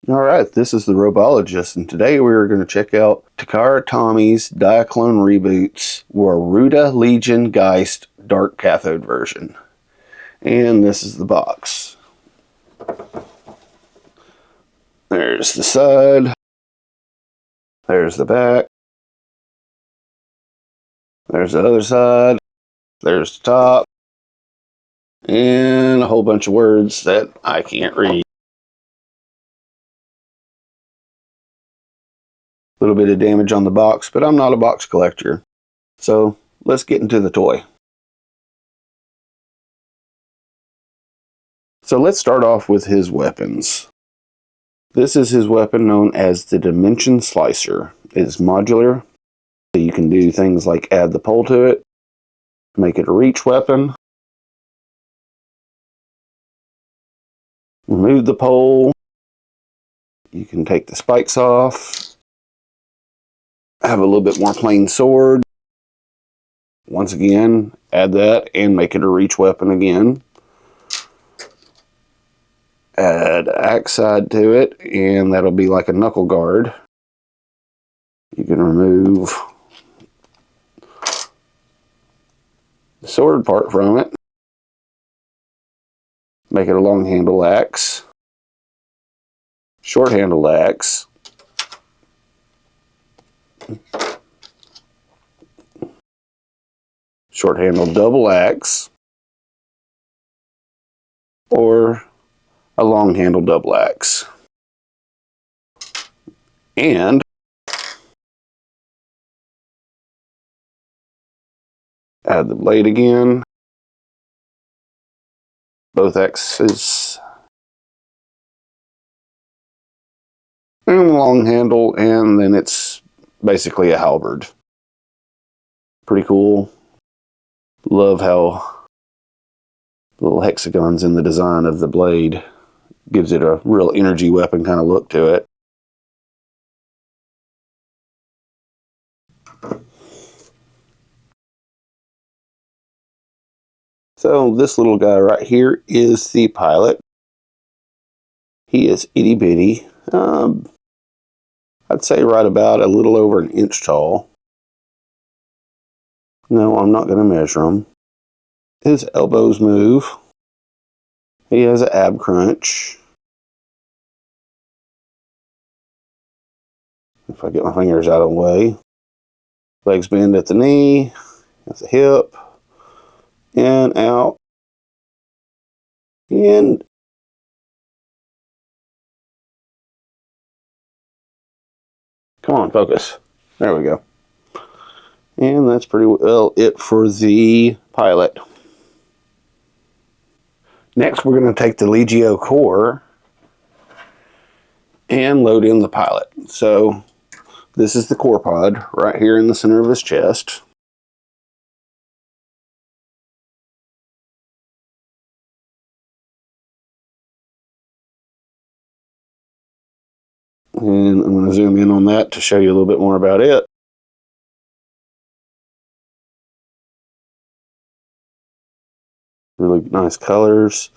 Alright, this is the Robologist, and today we are going to check out Takara Tomy's Diaclone Reboot's Waruda Legion Geist Dark Cathode version. And this is the box. There's the side. There's the back. There's the other side. There's the top. And a whole bunch of words that I can't read. A little bit of damage on the box, but I'm not a box collector. So let's get into the toy. So let's start off with his weapons. This is his weapon known as the Dimension Slicer. It's modular. So you can do things like add the pole to it, make it a reach weapon, remove the pole, you can take the spikes off, have a little bit more plain sword. Once again, add that and make it a reach weapon again. Add axe side to it, and that'll be like a knuckle guard. You can remove the sword part from it. Make it a long handle axe. Short handle axe. Short handle double axe, or a long handle double axe. And add the blade again, both axes, and a long handle, and then it's basically a halberd. Pretty cool. Love how little hexagons in the design of the blade gives it a real energy weapon kind of look to it. So this little guy right here is the pilot. He is itty bitty. I'd say right about a little over an inch tall. No, I'm not going to measure him. His elbows move. He has an ab crunch. If I get my fingers out of the way. Legs bend at the knee, at the hip, in, out, and come on, focus. There we go. And that's pretty well it for the pilot. Next, we're going to take the Legio core and load in the pilot. So this is the core pod right here in the center of his chest. And I'm going to zoom in on that to show you a little bit more about it. Really nice colors.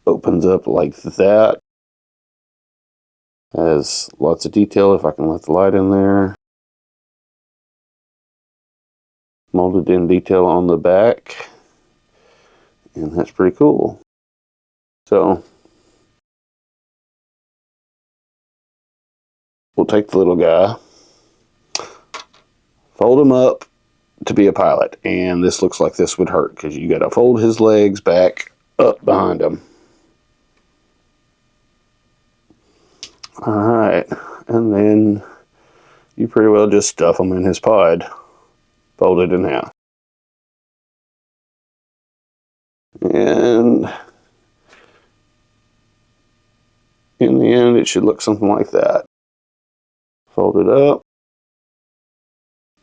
Opens up like that. Has lots of detail if I can let the light in there. Molded in detail on the back. And that's pretty cool. So we'll take the little guy, fold him up to be a pilot, and this looks like this would hurt because you got to fold his legs back up behind him. Alright, and then you pretty well just stuff him in his pod, folded in half. And in the end, it should look something like that. Fold it up,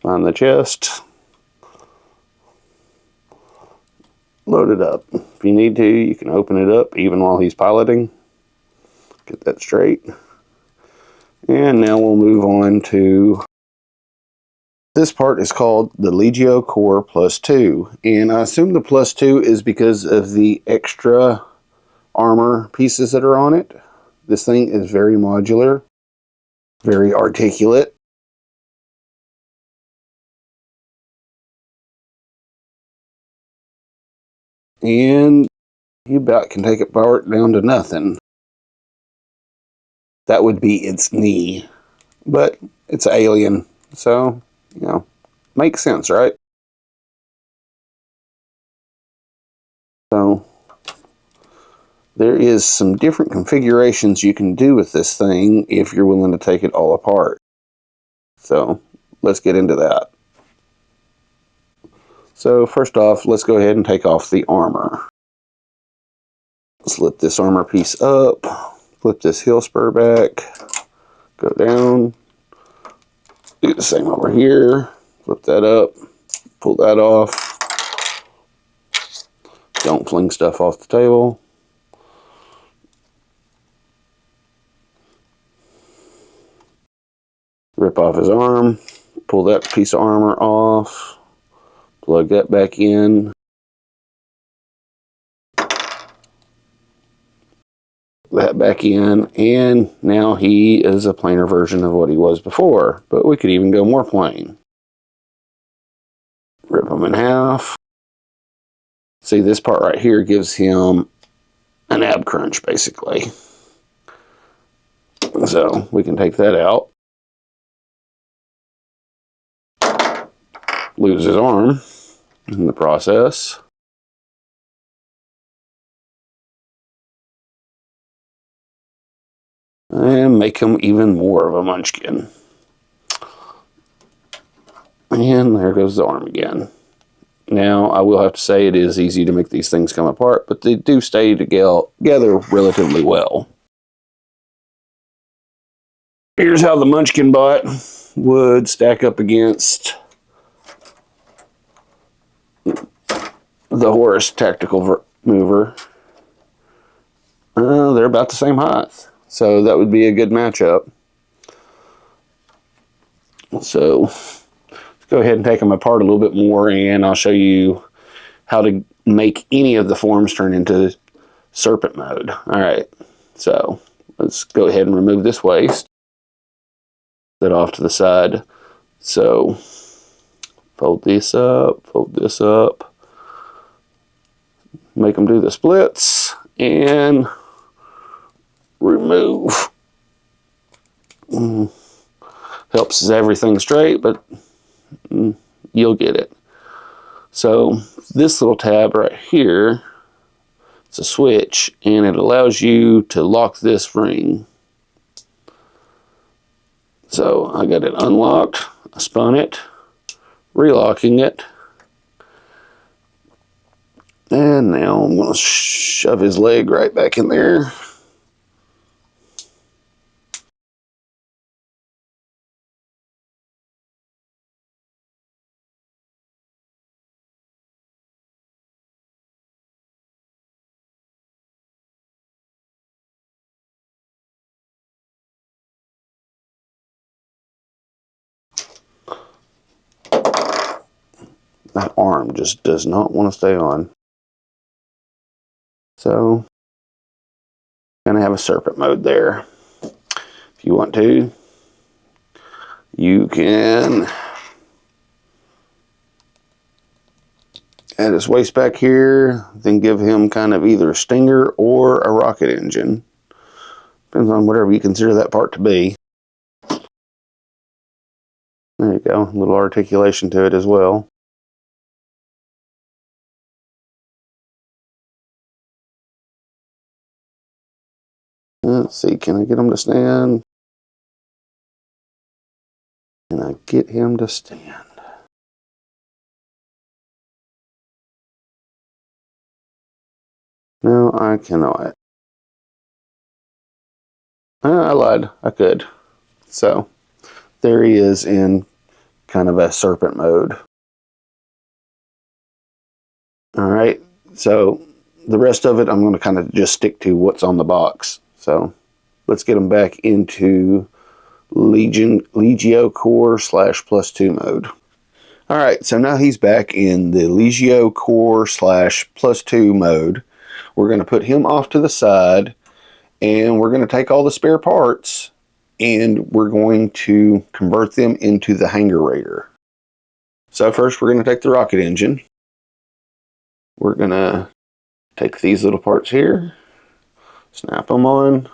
find the chest, load it up. If you need to, you can open it up even while he's piloting. Get that straight. And now we'll move on to this part. Is called the Legio Core +2. And I assume the +2 is because of the extra armor pieces that are on it. This thing is very modular, very articulate. And you about can take it apart down to nothing. That would be its knee. But it's alien, so, you know, makes sense, right? So, there is some different configurations you can do with this thing if you're willing to take it all apart. So, let's get into that. So, first off, let's go ahead and take off the armor. Slip this armor piece up, flip this heel spur back, go down, do the same over here, flip that up, pull that off. Don't fling stuff off the table. Rip off his arm, pull that piece of armor off, plug that back in. That back in, and now he is a plainer version of what he was before, but we could even go more plain. Rip him in half. See, this part right here gives him an ab crunch, basically. So we can take that out. Lose his arm in the process. And make him even more of a munchkin. And there goes the arm again. Now, I will have to say it is easy to make these things come apart, but they do stay together relatively well. Here's how the munchkin bot would stack up against the Horus tactical mover. They're about the same height, so that would be a good matchup. So let's go ahead and take them apart a little bit more, and I'll show you how to make any of the forms turn into Serpent mode. All right, so let's go ahead and remove this waste. That off to the side. So fold this up, make them do the splits, and remove. Helps everything straight, but you'll get it. So this little tab right here, it's a switch, and it allows you to lock this ring. So I got it unlocked, I spun it, relocking it, and now I'm going to shove his leg right back in there. That arm just does not want to stay on. So, gonna have a Serpent mode there. If you want to, you can add his waist back here, then give him kind of either a stinger or a rocket engine. Depends on whatever you consider that part to be. There you go, a little articulation to it as well. Let's see, can I get him to stand? Can I get him to stand? No, I cannot. I lied, I could. So, there he is in kind of a Serpent mode. Alright, so the rest of it I'm going to kind of just stick to what's on the box. So let's get him back into Legio Core / +2 mode. Alright, so now he's back in the Legio Core / +2 mode. We're going to put him off to the side, And we're going to take all the spare parts and we're going to convert them into the Hanger Raider. So first we're going to take the rocket engine. We're going to take these little parts here, snap them on,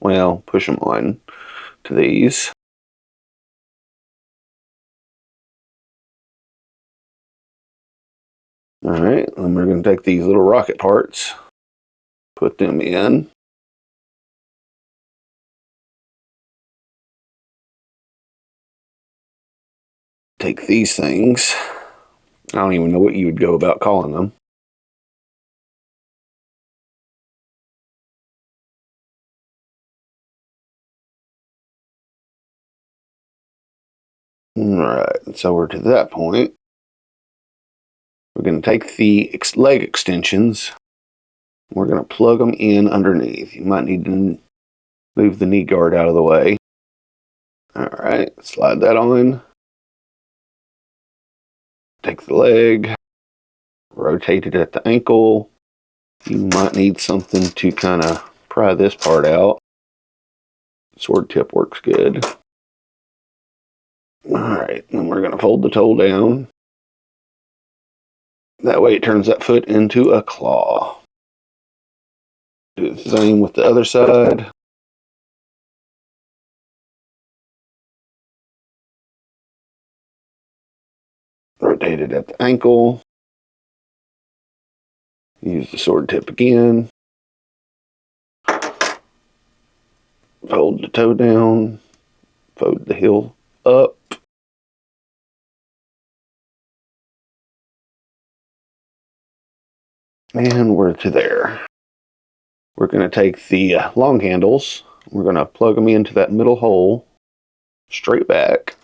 well, push them on to these. Alright, then we're going to take these little rocket parts, put them in. Take these things. I don't even know what you would go about calling them. Alright, so we're to that point. We're going to take the leg extensions. We're going to plug them in underneath. You might need to move the knee guard out of the way. Alright, slide that on. Take the leg, rotate it at the ankle. You might need something to kind of pry this part out. Sword tip works good. Alright, then we're going to fold the toe down. That way it turns that foot into a claw. Do the same with the other side. Rotate it at the ankle. Use the sword tip again. Fold the toe down. Fold the heel up. And we're to there. We're going to take the long handles. We're going to plug them into that middle hole. Straight back.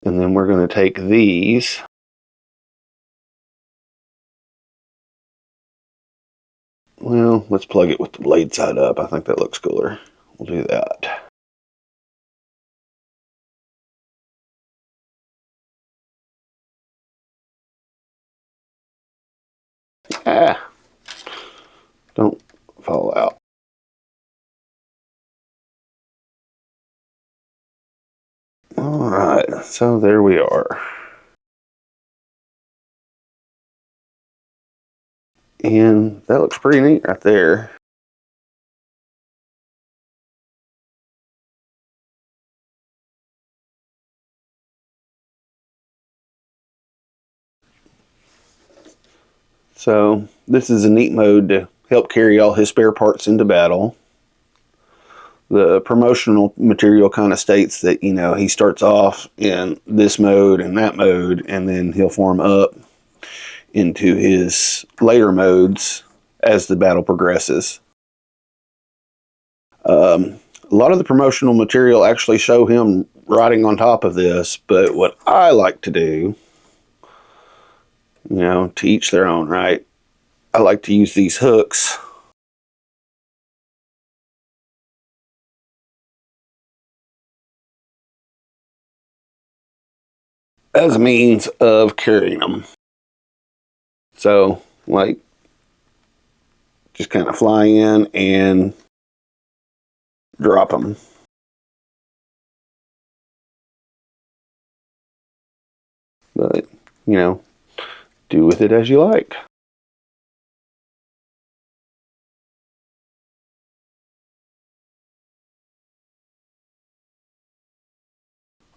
And then we're going to take these. Well, let's plug it with the blade side up. I think that looks cooler. We'll do that. Ah, don't fall out. Alright, so there we are. And that looks pretty neat right there. So this is a neat mode to help carry all his spare parts into battle. The promotional material kind of states that, you know, he starts off in this mode and that mode, and then he'll form up into his later modes as the battle progresses. A lot of the promotional material actually show him riding on top of this, but what I like to do, you know, to each their own, right? I like to use these hooks as a means of carrying them. So, like, just kind of fly in and drop them. But, you know, do with it as you like.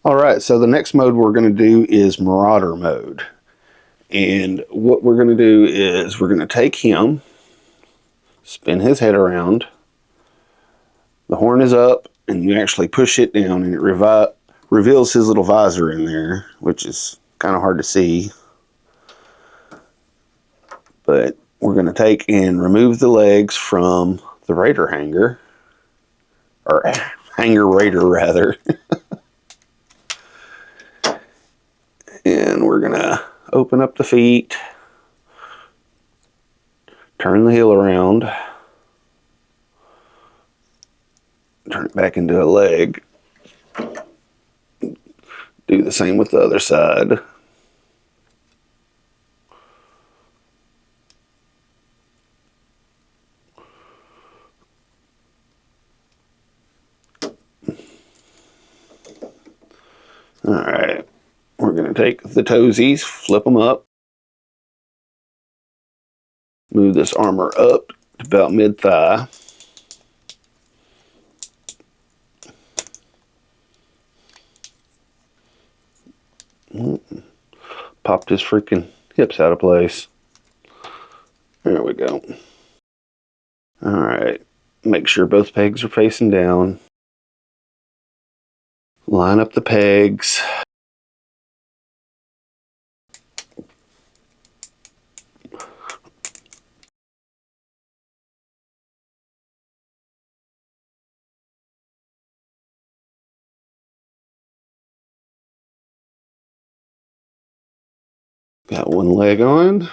Alright, so the next mode we're going to do is Marauder mode. And what we're going to do is we're going to take him, spin his head around. The horn is up, and you actually push it down, and it reveals his little visor in there, which is kind of hard to see. But we're going to take and remove the legs from the Raider hanger, or Hanger Raider rather. And we're going to open up the feet, turn the heel around, turn it back into a leg. Do the same with the other side. we're going to take the toesies, flip them up, move this armor up to about mid-thigh. Popped his freaking hips out of place. There we go. Alright, make sure both pegs are facing down. Line up the pegs. Got one leg on.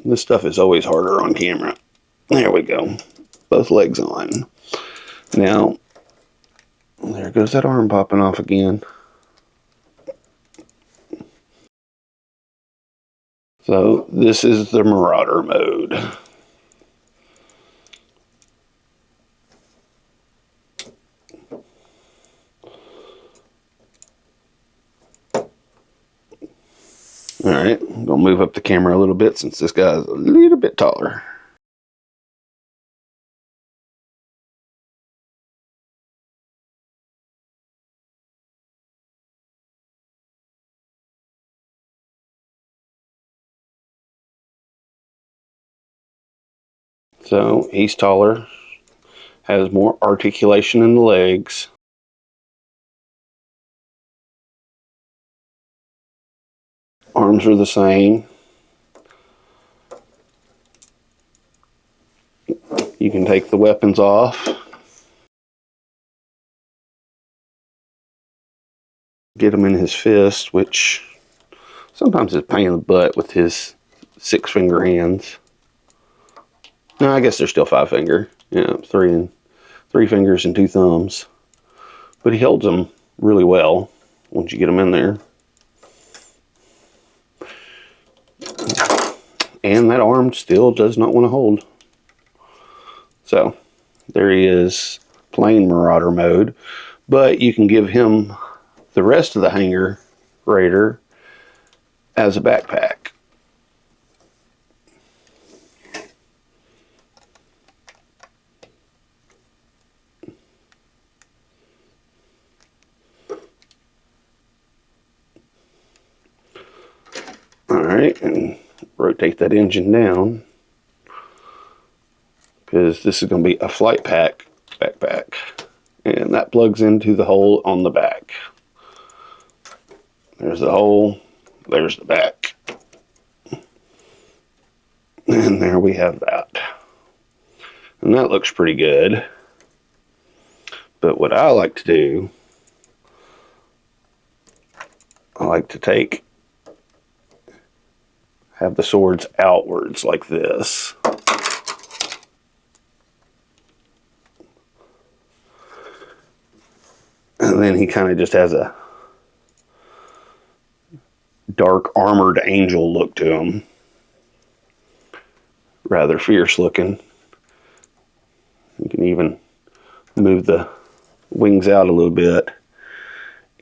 This stuff is always harder on camera. There we go. Both legs on. Now, there goes that arm popping off again. So, this is the Marauder mode. Alright, I'm going to move up the camera a little bit since this guy's a little bit taller. So, he's taller, has more articulation in the legs. Arms are the same. You can take the weapons off. Get him in his fist, which sometimes is a pain in the butt with his 6-finger hands. No, I guess they're still 5-finger. Yeah, three fingers and 2 thumbs. But he holds them really well once you get them in there. And that arm still does not want to hold. So, there he is, plain Marauder mode. But you can give him the rest of the hanger Raider as a backpack. Alright, and rotate that engine down, because this is going to be a flight pack backpack, and that plugs into the hole on the back. There's the hole, there's the back, and there we have that. And that looks pretty good. But what I like to do, I like to have the swords outwards like this. And then he kind of just has a dark armored angel look to him. Rather fierce looking. You can even move the wings out a little bit.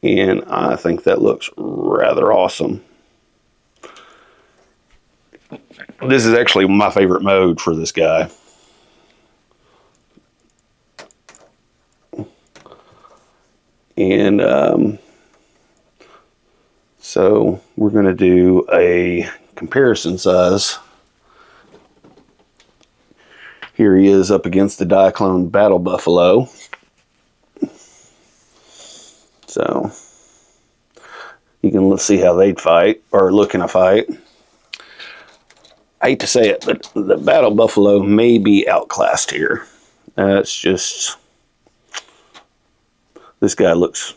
And I think that looks rather awesome. This is actually my favorite mode for this guy. And so we're going to do a comparison size. Here he is up against the Diaclone Battle Buffalo. So you can see how they'd fight, or look in a fight. I hate to say it, but the Battle Buffalo may be outclassed here. It's just, this guy looks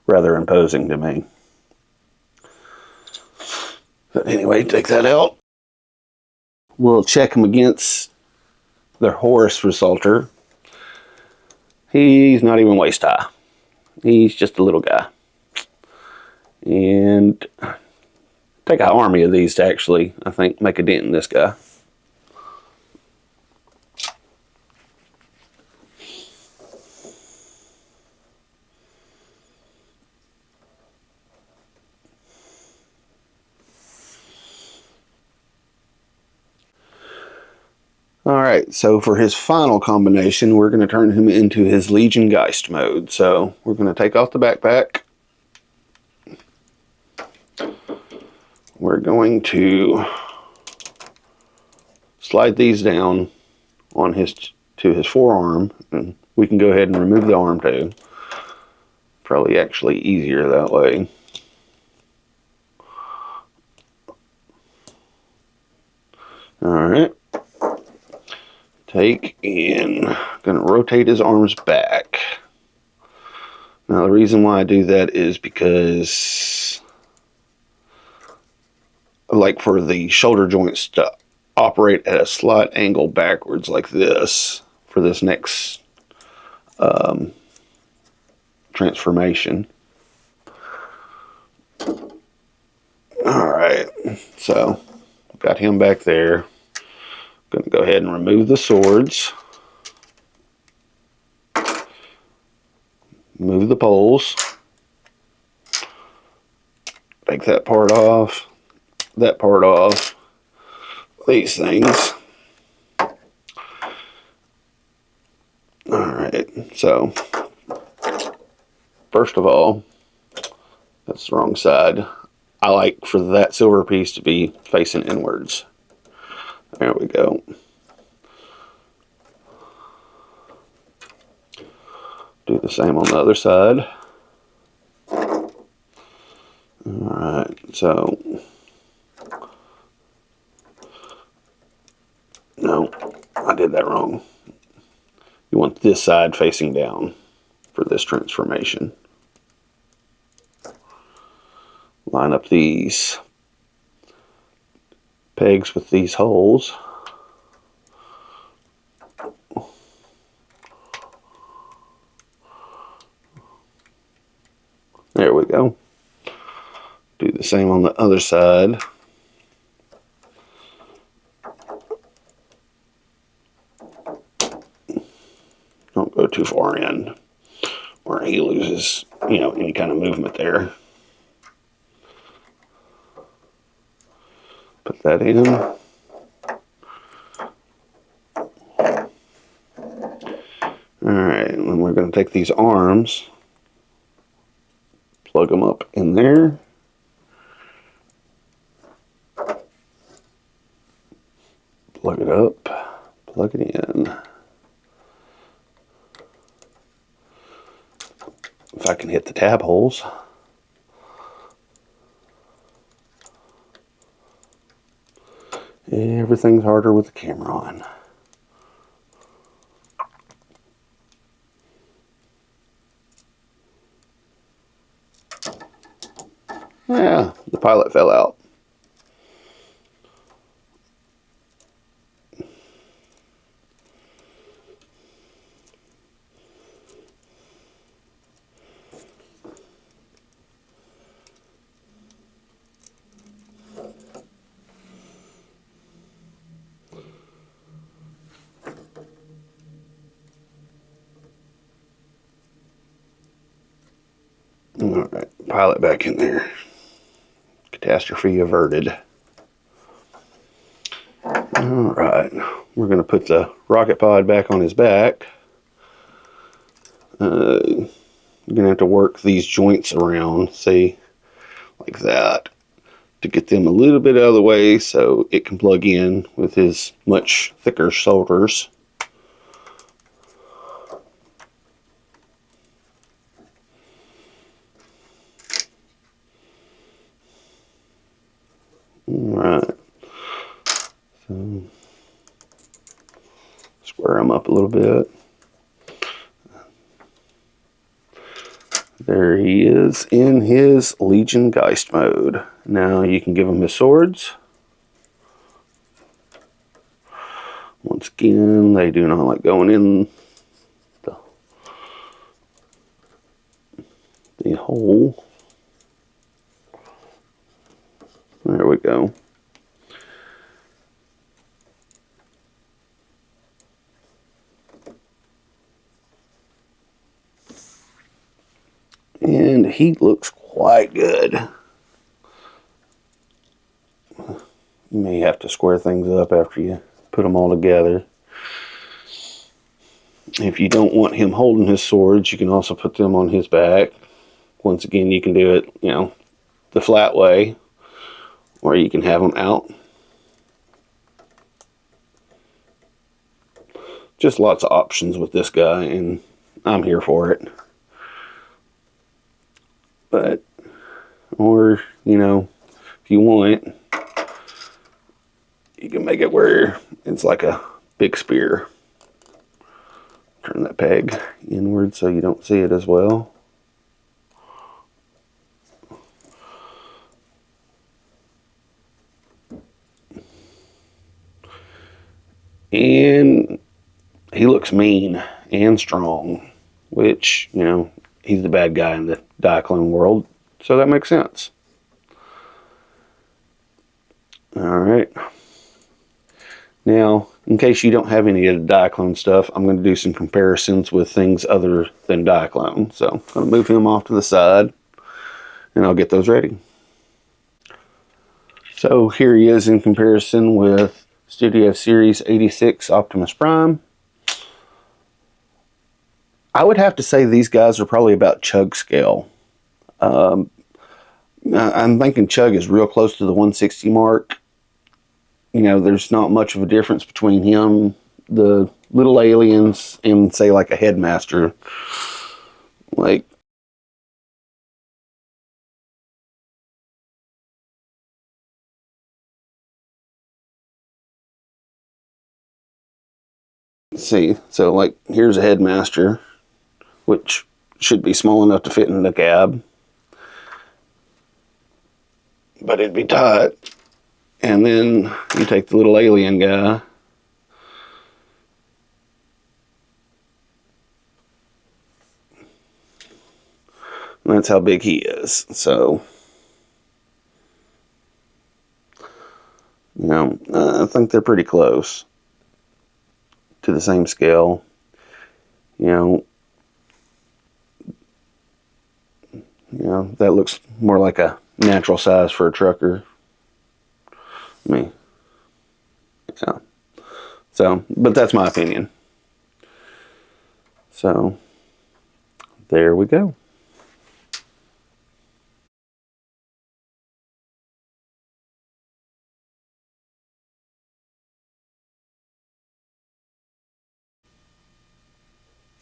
rather imposing to me. But anyway, take that out. We'll check him against the Horus Resulter. He's not even waist high. He's just a little guy. And take an army of these to actually, I think, make a dent in this guy. Alright, so for his final combination, we're going to turn him into his LegionGist mode. So we're going to take off the backpack. We're going to slide these down on to his forearm, and we can go ahead and remove the arm too. Probably actually easier that way. Alright. Take and going to rotate his arms back. Now the reason why I do that is because, like, for the shoulder joints to operate at a slight angle backwards like this for this next transformation. Alright, so got him back there. Going to go ahead and remove the swords. Move the poles. Take that part off. That part off. These things. Alright, so first of all, that's the wrong side. I like for that silver piece to be facing inwards. There we go. Do the same on the other side. Alright, so no, I did that wrong. You want this side facing down for this transformation. Line up these pegs with these holes. There we go. Do the same on the other side. Don't go too far in where he loses, any kind of movement there. Put that in. Alright, and then we're going to take these arms, plug them up in there. Plug it up, plug it in. If I can hit the tab holes. Everything's harder with the camera on. Yeah, the pilot fell out. Alright, pilot back in there. Catastrophe averted. Alright, we're going to put the rocket pod back on his back. You're going to have to work these joints around, see, like that, to get them a little bit out of the way so it can plug in with his much thicker shoulders. Alright, so square them up a little bit. There he is in his LegionGist mode. Now you can give him his swords. Once again, they do not like going in the hole. There we go. And he looks quite good. You may have to square things up after you put them all together. If you don't want him holding his swords, you can also put them on his back. Once again, you can do it, you know, the flat way, or you can have them out. Just lots of options with this guy, and I'm here for it. But, or, you know, if you want, you can make it where it's like a big spear. Turn that peg inward so you don't see it as well. And he looks mean and strong, which, you know, he's the bad guy in the Diaclone world, so that makes sense. Alright. Now, in case you don't have any of the Diaclone stuff, I'm going to do some comparisons with things other than Diaclone. So, I'm going to move him off to the side, and I'll get those ready. So, here he is in comparison with Studio Series 86 Optimus Prime. I would have to say these guys are probably about Chug scale. I'm thinking Chug is real close to the 160 mark. You know, there's not much of a difference between him, the little aliens, and say like a Headmaster. Like, see, so like here's a Headmaster, which should be small enough to fit in the cab, but it'd be tight. And then you take the little alien guy, and that's how big he is. So, you know, I think they're pretty close to the same scale. You know, that looks more like a natural size for a trucker. I mean, yeah. So, but that's my opinion. So, there we go.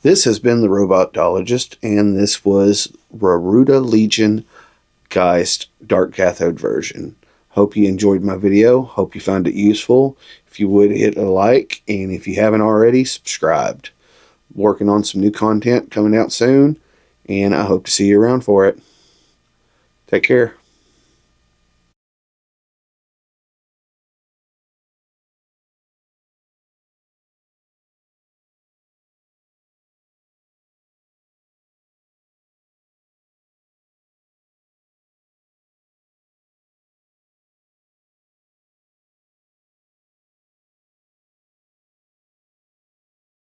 This has been the Robotologist, and this was Waruda Legion Geist Dark Cathode version. Hope you enjoyed my video. Hope you found it useful. If you would, hit a like, and if you haven't already, subscribed. Working on some new content coming out soon, and I hope to see you around for it. Take care.